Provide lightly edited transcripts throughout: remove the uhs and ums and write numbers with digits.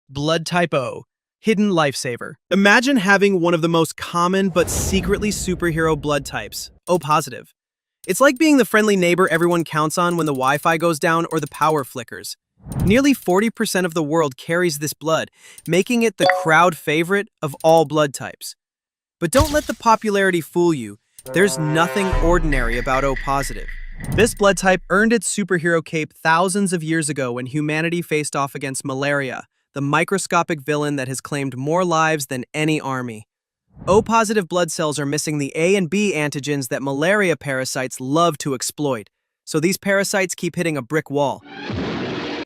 Blood type O, hidden lifesaver. Imagine having one of the most common but secretly superhero blood types, O positive. It's like being the friendly neighbor everyone counts on when the Wi-Fi goes down or the power flickers. Nearly 40% of the world carries this blood, making it the crowd favorite of all blood types. But don't let the popularity fool you. There's nothing ordinary about O positive. This blood type earned its superhero cape thousands of years ago when humanity faced off against malaria, the microscopic villain that has claimed more lives than any army. O-positive blood cells are missing the A and B antigens that malaria parasites love to exploit, so these parasites keep hitting a brick wall.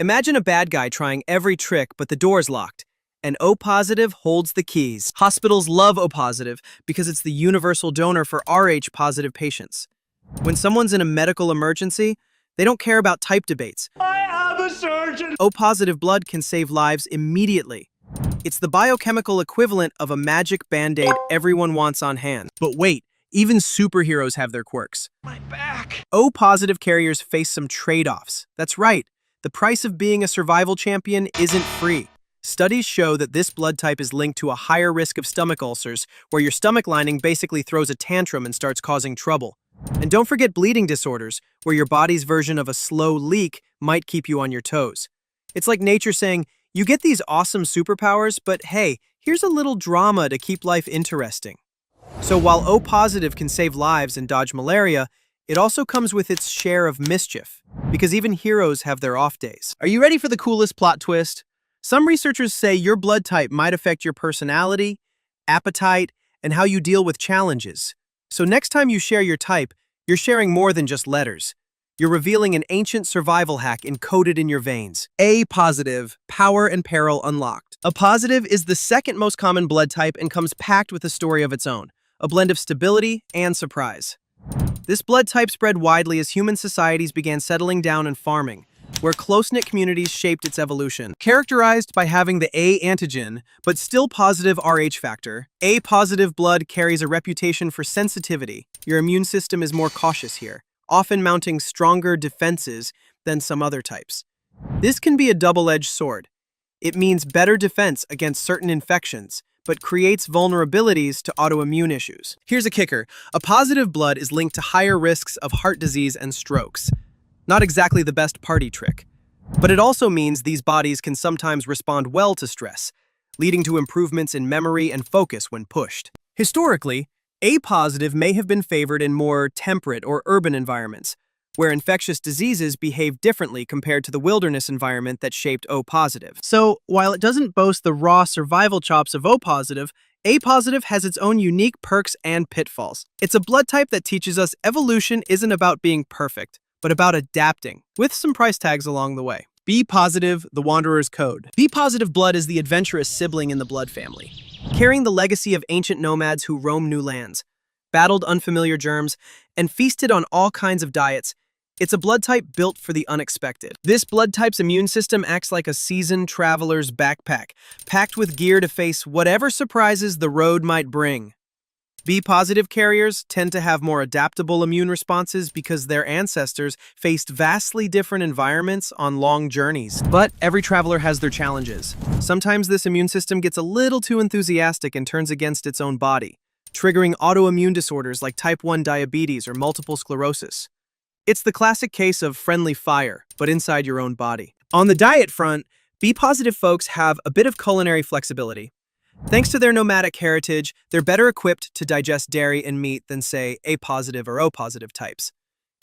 Imagine a bad guy trying every trick but the door's locked, and O-positive holds the keys. Hospitals love O-positive because it's the universal donor for Rh-positive patients. When someone's in a medical emergency, they don't care about type debates. I am a surgeon! O-positive blood can save lives immediately. It's the biochemical equivalent of a magic band-aid everyone wants on hand. But wait, even superheroes have their quirks. My back! O-positive carriers face some trade-offs. That's right, the price of being a survival champion isn't free. Studies show that this blood type is linked to a higher risk of stomach ulcers, where your stomach lining basically throws a tantrum and starts causing trouble. And don't forget bleeding disorders, where your body's version of a slow leak might keep you on your toes. It's like nature saying, you get these awesome superpowers, but hey, here's a little drama to keep life interesting. So while O-positive can save lives and dodge malaria, it also comes with its share of mischief, because even heroes have their off days. Are you ready for the coolest plot twist? Some researchers say your blood type might affect your personality, appetite, and how you deal with challenges. So next time you share your type, you're sharing more than just letters. You're revealing an ancient survival hack encoded in your veins. A positive, power and peril unlocked. A positive is the second most common blood type and comes packed with a story of its own, a blend of stability and surprise. This blood type spread widely as human societies began settling down and farming, where close-knit communities shaped its evolution. Characterized by having the A antigen, but still positive Rh factor, A-positive blood carries a reputation for sensitivity. Your immune system is more cautious here, often mounting stronger defenses than some other types. This can be a double-edged sword. It means better defense against certain infections, but creates vulnerabilities to autoimmune issues. Here's a kicker. A positive blood is linked to higher risks of heart disease and strokes. Not exactly the best party trick. But it also means these bodies can sometimes respond well to stress, leading to improvements in memory and focus when pushed. Historically, A-positive may have been favored in more temperate or urban environments, where infectious diseases behave differently compared to the wilderness environment that shaped O-positive. So, while it doesn't boast the raw survival chops of O-positive, A-positive has its own unique perks and pitfalls. It's a blood type that teaches us evolution isn't about being perfect, but about adapting, with some price tags along the way. B-positive, the Wanderer's Code. B-positive blood is the adventurous sibling in the blood family, carrying the legacy of ancient nomads who roamed new lands, battled unfamiliar germs, and feasted on all kinds of diets. It's a blood type built for the unexpected. This blood type's immune system acts like a seasoned traveler's backpack, packed with gear to face whatever surprises the road might bring. B-positive carriers tend to have more adaptable immune responses because their ancestors faced vastly different environments on long journeys. But every traveler has their challenges. Sometimes this immune system gets a little too enthusiastic and turns against its own body, triggering autoimmune disorders like type 1 diabetes or multiple sclerosis. It's the classic case of friendly fire, but inside your own body. On the diet front, B-positive folks have a bit of culinary flexibility. Thanks to their nomadic heritage, they're better equipped to digest dairy and meat than, say, A-positive or O-positive types.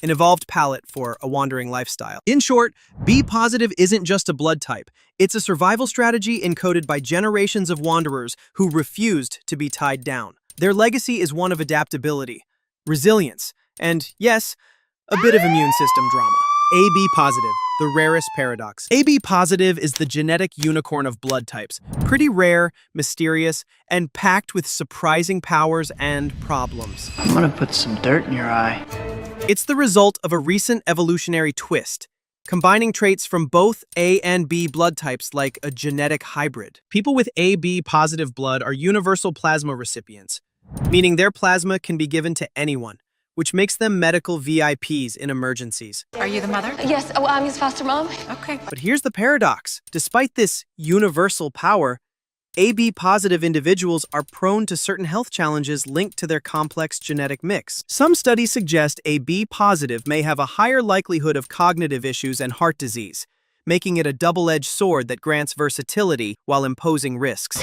An evolved palate for a wandering lifestyle. In short, B-positive isn't just a blood type. It's a survival strategy encoded by generations of wanderers who refused to be tied down. Their legacy is one of adaptability, resilience, and, yes, a bit of immune system drama. AB positive, the rarest paradox. AB positive is the genetic unicorn of blood types. Pretty rare, mysterious, and packed with surprising powers and problems. I'm gonna put some dirt in your eye. It's the result of a recent evolutionary twist, combining traits from both A and B blood types like a genetic hybrid. People with AB positive blood are universal plasma recipients, meaning their plasma can be given to anyone, which makes them medical VIPs in emergencies. Are you the mother? Yes, I'm his foster mom. Okay. But here's the paradox. Despite this universal power, AB positive individuals are prone to certain health challenges linked to their complex genetic mix. Some studies suggest AB positive may have a higher likelihood of cognitive issues and heart disease, making it a double-edged sword that grants versatility while imposing risks.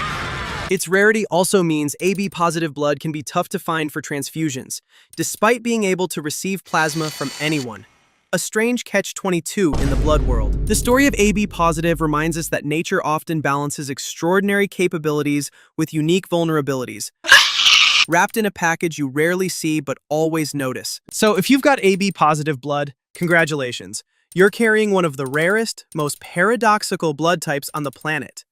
Its rarity also means AB positive blood can be tough to find for transfusions, despite being able to receive plasma from anyone. A strange catch-22 in the blood world. The story of AB positive reminds us that nature often balances extraordinary capabilities with unique vulnerabilities, wrapped in a package you rarely see but always notice. So if you've got AB positive blood, congratulations. You're carrying one of the rarest, most paradoxical blood types on the planet.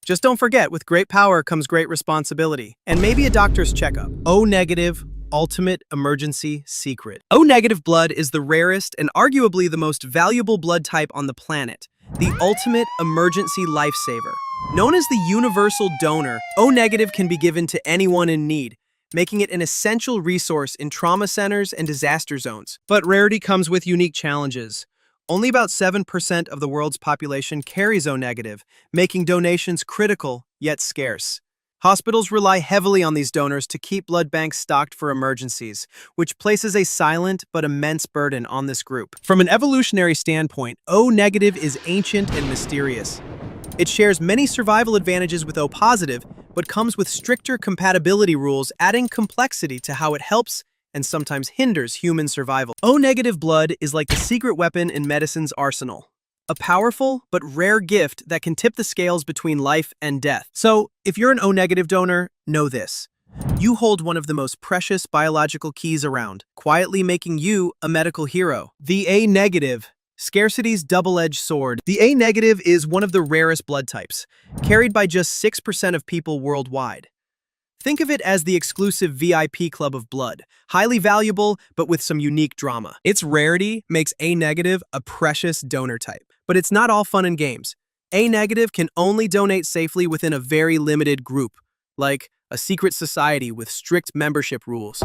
Just don't forget, with great power comes great responsibility, and maybe a doctor's checkup. O negative, ultimate emergency secret. O negative blood is the rarest and arguably the most valuable blood type on the planet, the ultimate emergency lifesaver. Known as the universal donor, O negative can be given to anyone in need, making it an essential resource in trauma centers and disaster zones. But rarity comes with unique challenges. Only about 7% of the world's population carries O negative, making donations critical yet scarce. Hospitals rely heavily on these donors to keep blood banks stocked for emergencies, which places a silent but immense burden on this group. From an evolutionary standpoint, O negative is ancient and mysterious. It shares many survival advantages with O positive, but comes with stricter compatibility rules, adding complexity to how it helps and sometimes hinders human survival. O negative blood is like the secret weapon in medicine's arsenal. A powerful but rare gift that can tip the scales between life and death. So, if you're an O negative donor, know this. You hold one of the most precious biological keys around, quietly making you a medical hero. The A negative, scarcity's double-edged sword. The A negative is one of the rarest blood types, carried by just 6% of people worldwide. Think of it as the exclusive VIP club of blood, highly valuable but with some unique drama. Its rarity makes A negative a precious donor type. But it's not all fun and games. A negative can only donate safely within a very limited group, like a secret society with strict membership rules.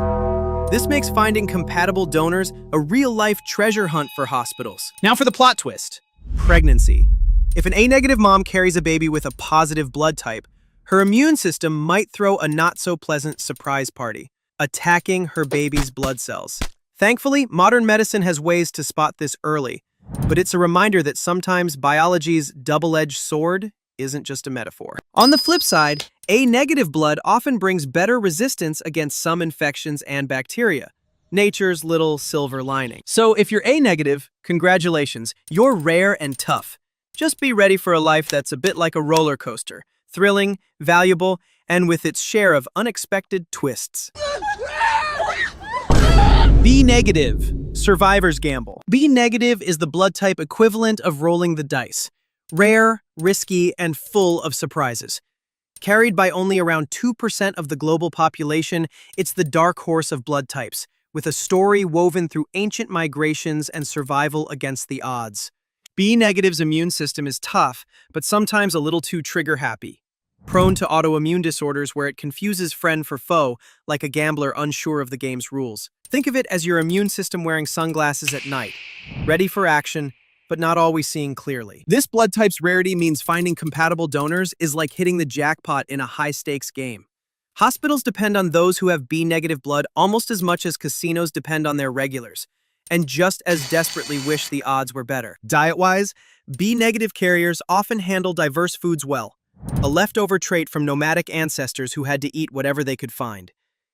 This makes finding compatible donors a real-life treasure hunt for hospitals. Now for the plot twist. Pregnancy. If an A negative mom carries a baby with a positive blood type, her immune system might throw a not-so-pleasant surprise party, attacking her baby's blood cells. Thankfully, modern medicine has ways to spot this early, but it's a reminder that sometimes biology's double-edged sword isn't just a metaphor. On the flip side, A negative blood often brings better resistance against some infections and bacteria, nature's little silver lining. So if you're A negative, congratulations, you're rare and tough. Just be ready for a life that's a bit like a roller coaster, thrilling, valuable, and with its share of unexpected twists. B negative, survivor's gamble. B negative is the blood type equivalent of rolling the dice. Rare, risky, and full of surprises. Carried by only around 2% of the global population, it's the dark horse of blood types, with a story woven through ancient migrations and survival against the odds. B negative's immune system is tough, but sometimes a little too trigger-happy. Prone to autoimmune disorders where it confuses friend for foe, like a gambler unsure of the game's rules. Think of it as your immune system wearing sunglasses at night, ready for action, but not always seeing clearly. This blood type's rarity means finding compatible donors is like hitting the jackpot in a high-stakes game. Hospitals depend on those who have B negative blood almost as much as casinos depend on their regulars, and just as desperately wish the odds were better. Diet-wise, B negative carriers often handle diverse foods well, a leftover trait from nomadic ancestors who had to eat whatever they could find.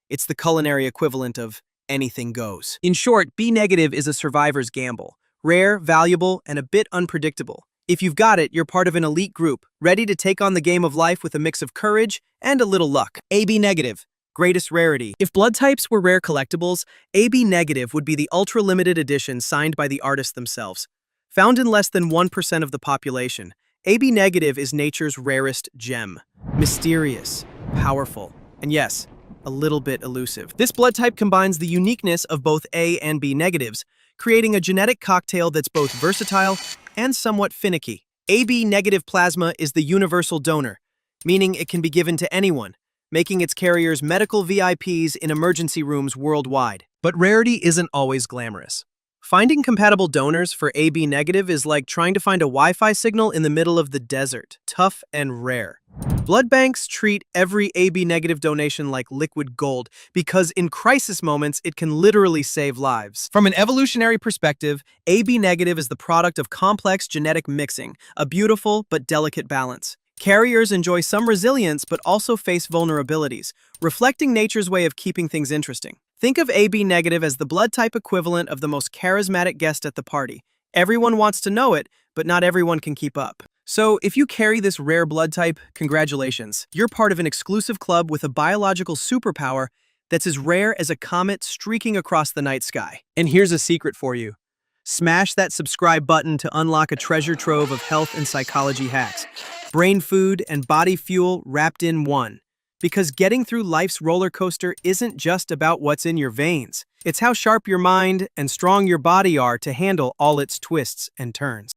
It's the culinary equivalent of anything goes. In short, B negative is a survivor's gamble. Rare, valuable, and a bit unpredictable. If you've got it, you're part of an elite group, ready to take on the game of life with a mix of courage and a little luck. AB negative, greatest rarity. If blood types were rare collectibles, AB negative would be the ultra-limited edition signed by the artists themselves. Found in less than 1% of the population, AB negative is nature's rarest gem. Mysterious, powerful, and yes, a little bit elusive. This blood type combines the uniqueness of both A and B negatives, creating a genetic cocktail that's both versatile and somewhat finicky. AB negative plasma is the universal donor, meaning it can be given to anyone, making its carriers medical VIPs in emergency rooms worldwide. But rarity isn't always glamorous. Finding compatible donors for AB negative is like trying to find a Wi-Fi signal in the middle of the desert, tough and rare. Blood banks treat every AB negative donation like liquid gold because in crisis moments it can literally save lives. From an evolutionary perspective, AB negative is the product of complex genetic mixing, a beautiful but delicate balance. Carriers enjoy some resilience but also face vulnerabilities, reflecting nature's way of keeping things interesting. Think of AB negative as the blood type equivalent of the most charismatic guest at the party. Everyone wants to know it, but not everyone can keep up. So if you carry this rare blood type, congratulations. You're part of an exclusive club with a biological superpower that's as rare as a comet streaking across the night sky. And here's a secret for you. Smash that subscribe button to unlock a treasure trove of health and psychology hacks. Brain food and body fuel wrapped in one. Because getting through life's roller coaster isn't just about what's in your veins. It's how sharp your mind and strong your body are to handle all its twists and turns.